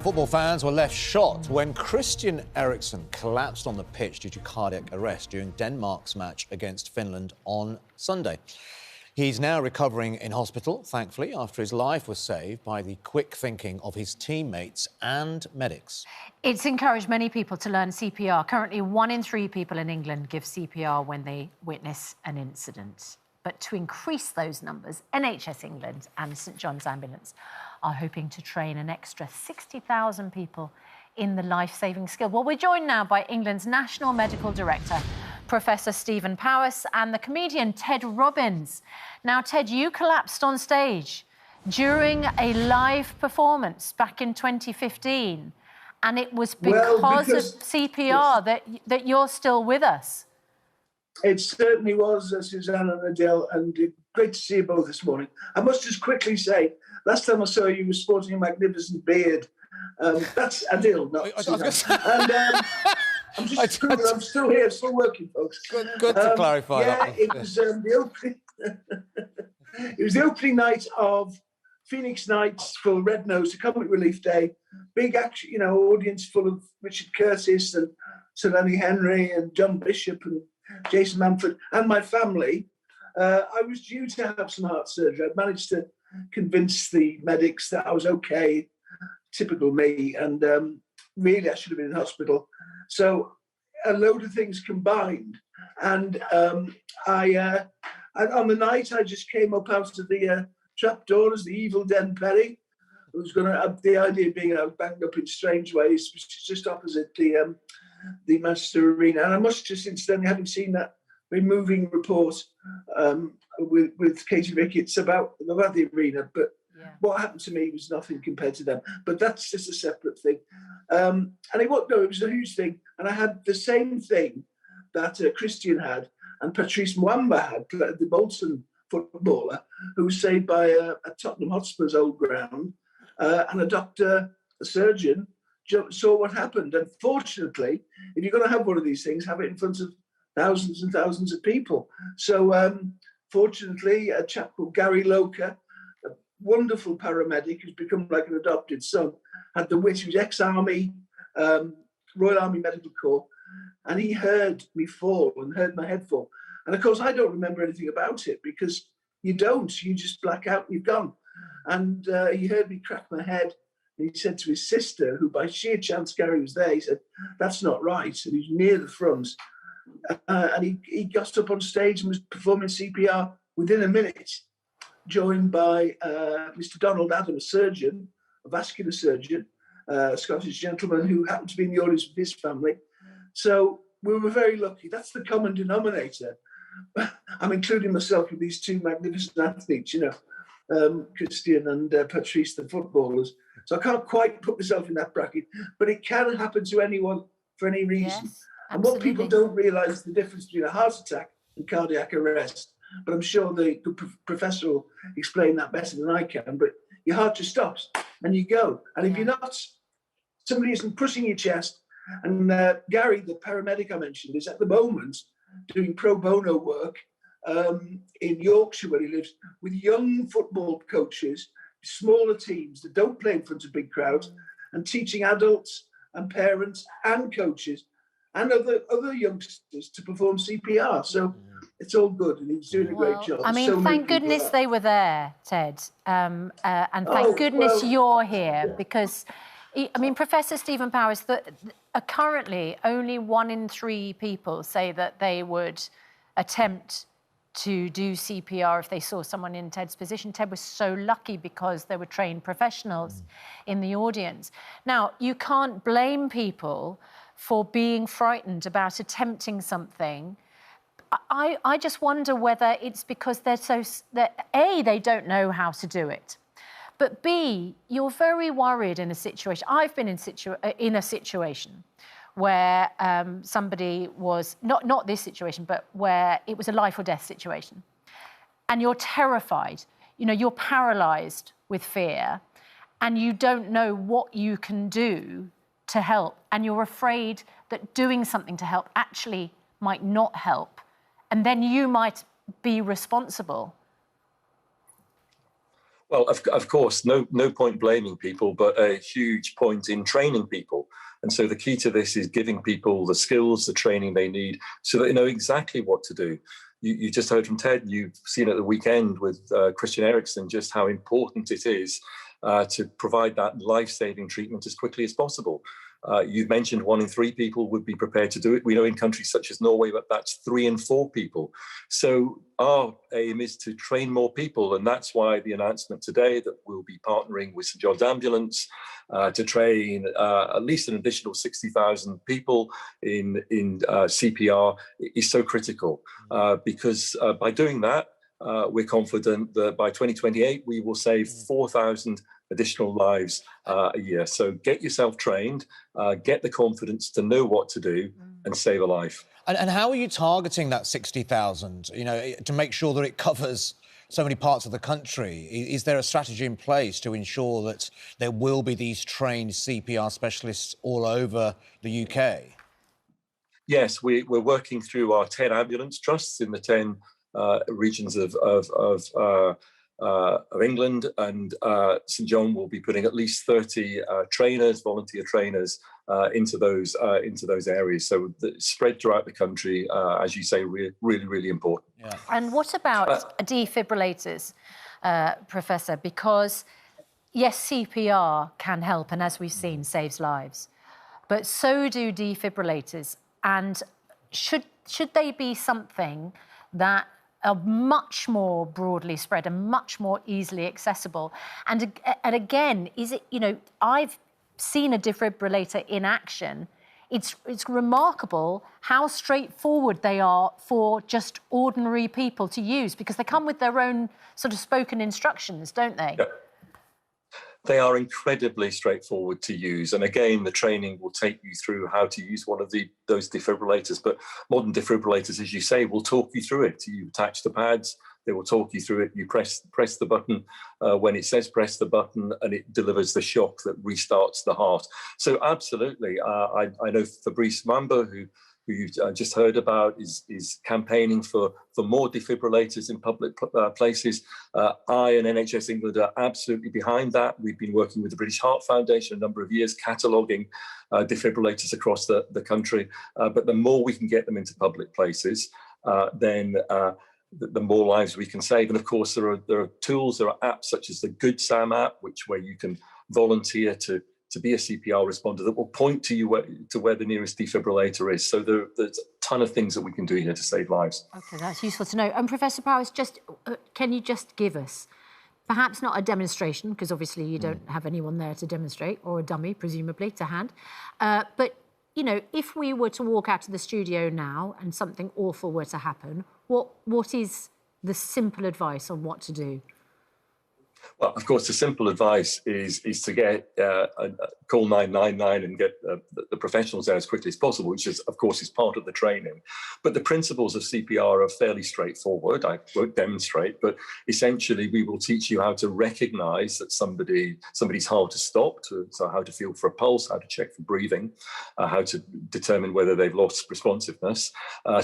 Football fans were left shocked when Christian Eriksen collapsed on the pitch due to cardiac arrest during Denmark's match against Finland on Sunday. He's now recovering in hospital, thankfully, after his life was saved by the quick thinking of his teammates and medics. It's encouraged many people to learn CPR. Currently, 1 in 3 people in England give CPR when they witness an incident. But to increase those numbers, NHS England and St John's Ambulance are hoping to train an extra 60,000 people in the life-saving skill. Well, we're joined now by England's National Medical Director, Professor Stephen Powis, and the comedian Ted Robbins. Now, Ted, you collapsed on stage during a live performance back in 2015, and it was because of CPR that you're still with us. It certainly was, Susanna and Adele, and great to see you both this morning. I must just quickly say, last time I saw you, you were sporting a magnificent beard. That's Adele, not Susanna. And I'm just proving I'm still here, still working, folks. Good to clarify that. It was the opening. It was the opening night of Phoenix Nights for Red Nose, a comic relief day. Big action, audience full of Richard Curtis and Sir Lenny Henry and John Bishop and Jason Manford and my family. I was due to have some heart surgery. I managed to convince the medics that I was okay, typical me, and really I should have been in hospital. So a load of things combined. And on the night, I just came up out of the trap door as the evil Den Perry. I was going to have the idea of being banged up in strange ways, which is just opposite the Manchester Arena. And I must just incidentally, having seen that very moving report with Katie Ricketts about the arena, but what happened to me was nothing compared to them. But that's just a separate thing. And it was a huge thing. And I had the same thing that Christian had and Patrice Mwamba had, the Bolton footballer, who was saved by a Tottenham Hotspur's old ground, and a surgeon, saw what happened. And fortunately, if you're going to have one of these things, have it in front of thousands and thousands of people. So fortunately, a chap called Gary Loker, a wonderful paramedic who's become like an adopted son, had the wit. He was ex-Army, Royal Army Medical Corps, and he heard me fall and heard my head fall. And of course, I don't remember anything about it because you just black out and you've gone. And he heard me crack my head. And he said to his sister, who by sheer chance Gary was there, he said, "That's not right." And he was near the front. And he got up on stage and was performing CPR within a minute, joined by Mr. Donald Adam, a surgeon, a vascular surgeon, a Scottish gentleman who happened to be in the audience with his family. So we were very lucky. That's the common denominator. I'm including myself with these two magnificent athletes, Christian and Patrice, the footballers. So I can't quite put myself in that bracket, but it can happen to anyone for any reason. Yes, and what people don't realise is the difference between a heart attack and cardiac arrest. But I'm sure the professor will explain that better than I can. But your heart just stops and you go. And if you're not, somebody isn't pushing your chest. And Gary, the paramedic I mentioned, is at the moment doing pro bono work in Yorkshire, where he lives, with young football coaches, smaller teams that don't play in front of big crowds, and teaching adults and parents and coaches and other youngsters to perform CPR. So it's all good, and he's doing a great job. I mean, thank goodness they were there, Ted, and thank goodness you're here, because, I mean, Professor Stephen Powis, currently only 1 in 3 people say that they would attempt to do CPR if they saw someone in Ted's position. Ted was so lucky because there were trained professionals in the audience. Now, you can't blame people for being frightened about attempting something. I just wonder whether it's because A, they don't know how to do it, but B, you're very worried in a situation. I've been in a situation where somebody was, not this situation, but where it was a life or death situation. And you're terrified, you're paralyzed with fear, and you don't know what you can do to help. And you're afraid that doing something to help actually might not help. And then you might be responsible. Well, of course, no point blaming people, but a huge point in training people. And so the key to this is giving people the skills, the training they need, so that they know exactly what to do. You just heard from Ted, you've seen at the weekend with Christian Eriksen just how important it is to provide that life-saving treatment as quickly as possible. You've mentioned 1 in 3 people would be prepared to do it. We know in countries such as Norway, but that's 3 in 4 people. So our aim is to train more people. And that's why the announcement today that we'll be partnering with St John's Ambulance to train at least an additional 60,000 people in CPR is so critical. Because by doing that, we're confident that by 2028, we will save 4,000 additional lives a year. So get yourself trained, get the confidence to know what to do and save a life. And how are you targeting that 60,000, you know, to make sure that it covers so many parts of the country? Is there a strategy in place to ensure that there will be these trained CPR specialists all over the UK? Yes, we're working through our 10 ambulance trusts in the 10 regions of England, and St John will be putting at least 30 trainers, volunteer trainers, into those areas. So spread throughout the country, as you say, really important. Yeah. And what about defibrillators, Professor? Because yes, CPR can help, and as we've seen, saves lives, but so do defibrillators. And should they be something that are much more broadly spread and much more easily accessible? And again, is it, you know, I've seen a defibrillator in action. It's remarkable how straightforward they are for just ordinary people to use, because they come with their own sort of spoken instructions, don't they? Yeah. They are incredibly straightforward to use. And again, the training will take you through how to use one of those defibrillators. But modern defibrillators, as you say, will talk you through it. You attach the pads, they will talk you through it. You press the button when it says press the button, and it delivers the shock that restarts the heart. So absolutely, I know Fabrice Mamba, who you've just heard about, is campaigning for more defibrillators in public places. I and NHS England are absolutely behind that. We've been working with the British Heart Foundation a number of years, cataloguing defibrillators across the country. But the more we can get them into public places, then the more lives we can save. And of course, there are tools, there are apps such as the Good Sam app, where you can volunteer to be a CPR responder that will point to you where the nearest defibrillator is. So there's a ton of things that we can do here to save lives. Okay, that's useful to know. And Professor Powers, can you just give us, perhaps not a demonstration, because obviously you don't have anyone there to demonstrate, or a dummy, presumably, to hand, but, you know, if we were to walk out of the studio now and something awful were to happen, what is the simple advice on what to do? Well, of course, the simple advice is to get call 999 and get the professionals there as quickly as possible, which is, of course, is part of the training. But the principles of CPR are fairly straightforward. I won't demonstrate, but essentially we will teach you how to recognise that somebody's heart has stopped, so how to feel for a pulse, how to check for breathing, how to determine whether they've lost responsiveness,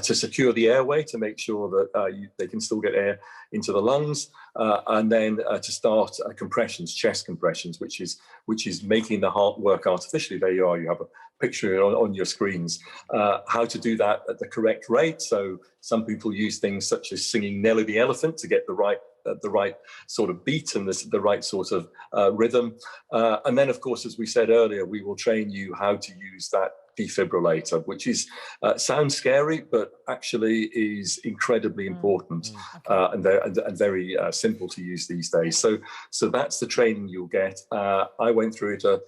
to secure the airway to make sure that they can still get air into the lungs, and then to start compressions, chest compressions, which is making the heart work artificially. There you are, you have a picture on your screens. How to do that at the correct rate. So some people use things such as singing Nelly the Elephant to get the right sort of beat and the right sort of rhythm. And then, of course, as we said earlier, we will train you how to use that defibrillator, which is sounds scary, but actually is incredibly important and very simple to use these days. So that's the training you'll get. I went through it a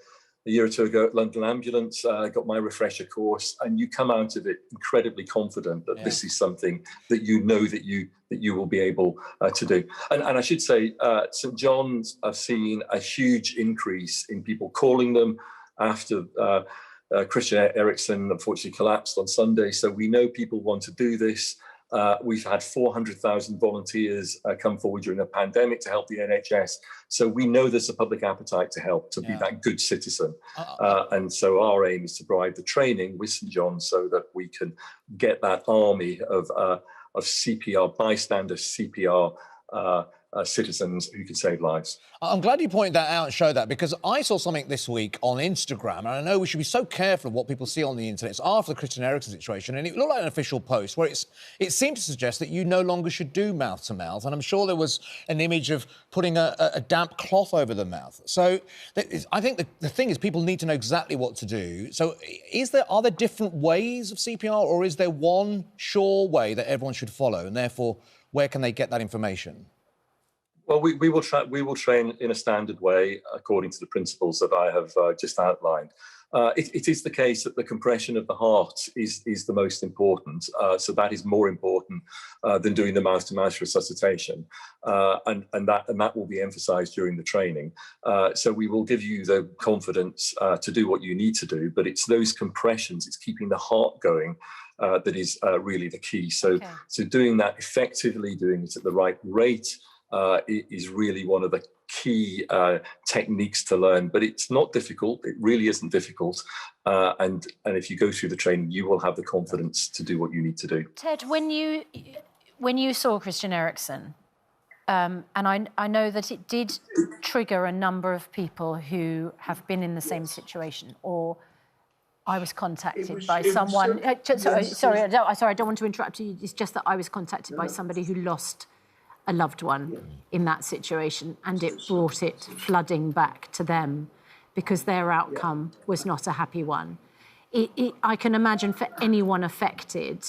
year or two ago at London Ambulance. I got my refresher course, and you come out of it incredibly confident that this is something that you know that you will be able to do. And I should say, St John's have seen a huge increase in people calling them after Christian Eriksen unfortunately collapsed on Sunday. So we know people want to do this. We've had 400,000 volunteers come forward during the pandemic to help the NHS. So we know there's a public appetite to help, to be that good citizen. And so our aim is to provide the training with St John's so that we can get that army of CPR, bystander CPR citizens who can save lives. I'm glad you pointed that out and showed that, because I saw something this week on Instagram, and I know we should be so careful of what people see on the internet. It's after the Christian Eriksen situation, and it looked like an official post where it seemed to suggest that you no longer should do mouth-to-mouth, and I'm sure there was an image of putting a damp cloth over the mouth. So I think the thing is people need to know exactly what to do. So are there different ways of CPR, or is there one sure way that everyone should follow, and therefore where can they get that information? Well, we will train in a standard way according to the principles that I have just outlined. It is the case that the compression of the heart is the most important. So that is more important than doing the mouth-to-mouth resuscitation, and that will be emphasised during the training. So we will give you the confidence to do what you need to do, but it's those compressions, it's keeping the heart going that is really the key. So doing that effectively, doing it at the right rate, is really one of the key techniques to learn, but it's not difficult. It really isn't difficult, and if you go through the training, you will have the confidence to do what you need to do. Ted, when you saw Christian Eriksen, and I know that it did trigger a number of people who have been in the same situation, or I was contacted by someone. Sorry, I don't want to interrupt you. It's just that I was contacted by somebody who lost a loved one in that situation, and it brought it flooding back to them because their outcome was not a happy one. I can imagine for anyone affected,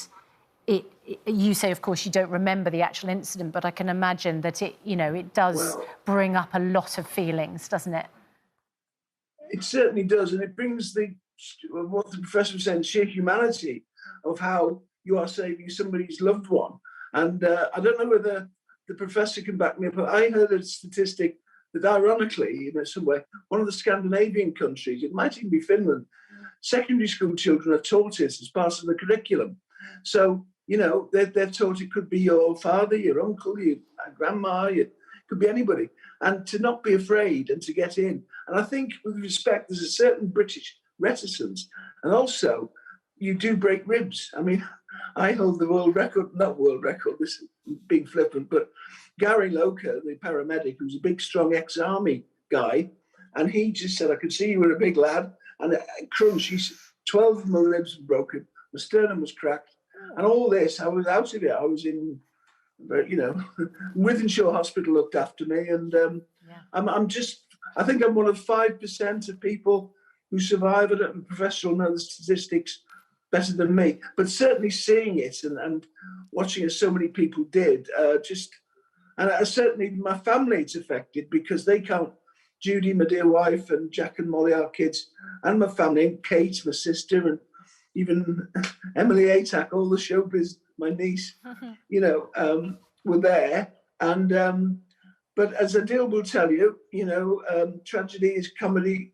you say, of course, you don't remember the actual incident, but I can imagine that it does bring up a lot of feelings, doesn't it? It certainly does, and it brings what the professor was saying, sheer humanity of how you are saving somebody's loved one. And I don't know whether the professor can back me up, but I heard a statistic that, ironically, somewhere, one of the Scandinavian countries, it might even be Finland, secondary school children are taught it as part of the curriculum. So, they're taught it could be your father, your uncle, your grandma, it could be anybody. And to not be afraid and to get in. And I think, with respect, there's a certain British reticence. And also, you do break ribs. I mean, I hold the not world record, this is being flippant, but Gary Loker, the paramedic, who's a big, strong ex-army guy, and he just said, I could see you were a big lad, and crunch, 12 of my ribs were broken, my sternum was cracked, and all this, I was out of it. I was in, Wythenshawe Hospital looked after me, and I think I'm one of 5% of people who survive it, and Professor will know the statistics better than me, but certainly seeing it and watching as so many people did, and certainly my family it's affected because they can't, Judy, my dear wife, and Jack and Molly, our kids, and my family, and Kate, my sister, and even Emily Atack, all the showbiz, my niece, were there. And but as Adil will tell you, tragedy is comedy.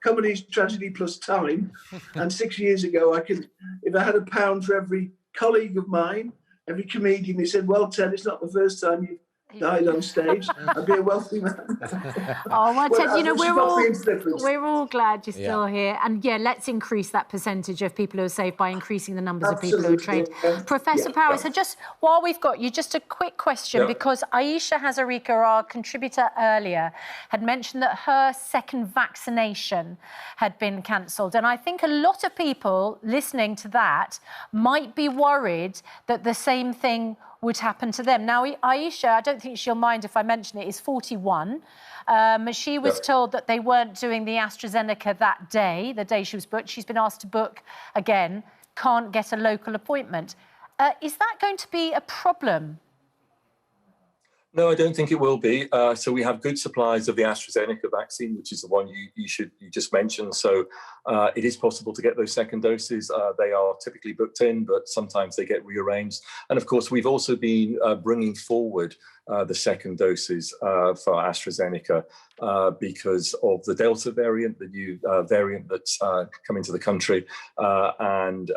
Comedy is tragedy plus time. And 6 years ago, if I had £1 for every colleague of mine, every comedian, he said, well, Ted, it's not the first time you've died on stage. I'd be a wealthy man. Oh, well, Ted, we're all glad you're still here. And let's increase that percentage of people who are saved by increasing the numbers of people who are trained. Professor Powers, so just while we've got you, just a quick question, because Aisha Hazarika, our contributor earlier, had mentioned that her second vaccination had been cancelled. And I think a lot of people listening to that might be worried that the same thing would happen to them. Now, Aisha, I don't think she'll mind if I mention it, is 41. She was told that they weren't doing the AstraZeneca that day, the day she was booked. She's been asked to book again, can't get a local appointment. Is that going to be a problem? No, I don't think it will be. So we have good supplies of the AstraZeneca vaccine, which is the one you just mentioned. So it is possible to get those second doses. They are typically booked in, but sometimes they get rearranged. And of course, we've also been bringing forward the second doses for AstraZeneca because of the Delta variant, the new variant that's come into the country, and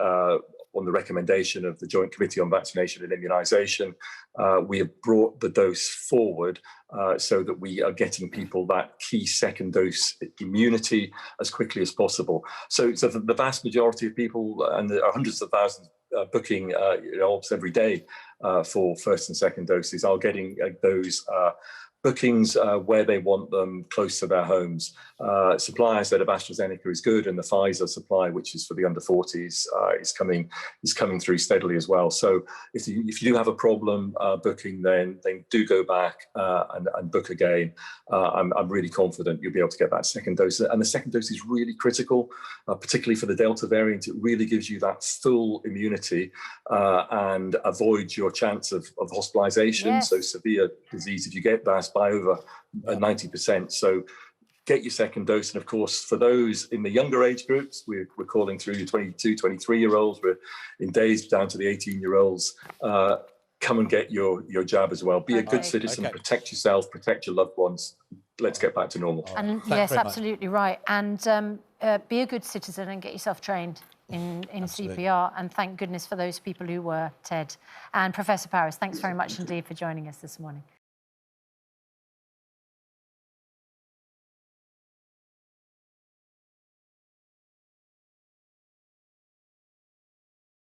on the recommendation of the Joint Committee on Vaccination and Immunisation, we have brought the dose forward so that we are getting people that key second dose immunity as quickly as possible. So the vast majority of people, and there are hundreds of thousands booking almost every day for first and second doses are getting those bookings where they want them, close to their homes. Supply, I said, of AstraZeneca is good, and the Pfizer supply, which is for the under 40s, is coming through steadily as well. So if you do have a problem booking, then do go back and book again. I'm really confident you'll be able to get that second dose. And the second dose is really critical, particularly for the Delta variant. It really gives you that full immunity and avoids your chance of hospitalization. Yes. So severe disease, if you get that, by over 90%. So get your second dose. And of course, for those in the younger age groups, we're calling through your 22, 23-year-olds. We're in days down to the 18-year-olds. Come and get your jab as well. Be a good citizen, protect yourself, protect your loved ones. Let's get back to normal. And yes, absolutely right. And be a good citizen and get yourself trained in CPR. And thank goodness for those people who were, Ted. And Professor Powers, thanks very much indeed for joining us this morning.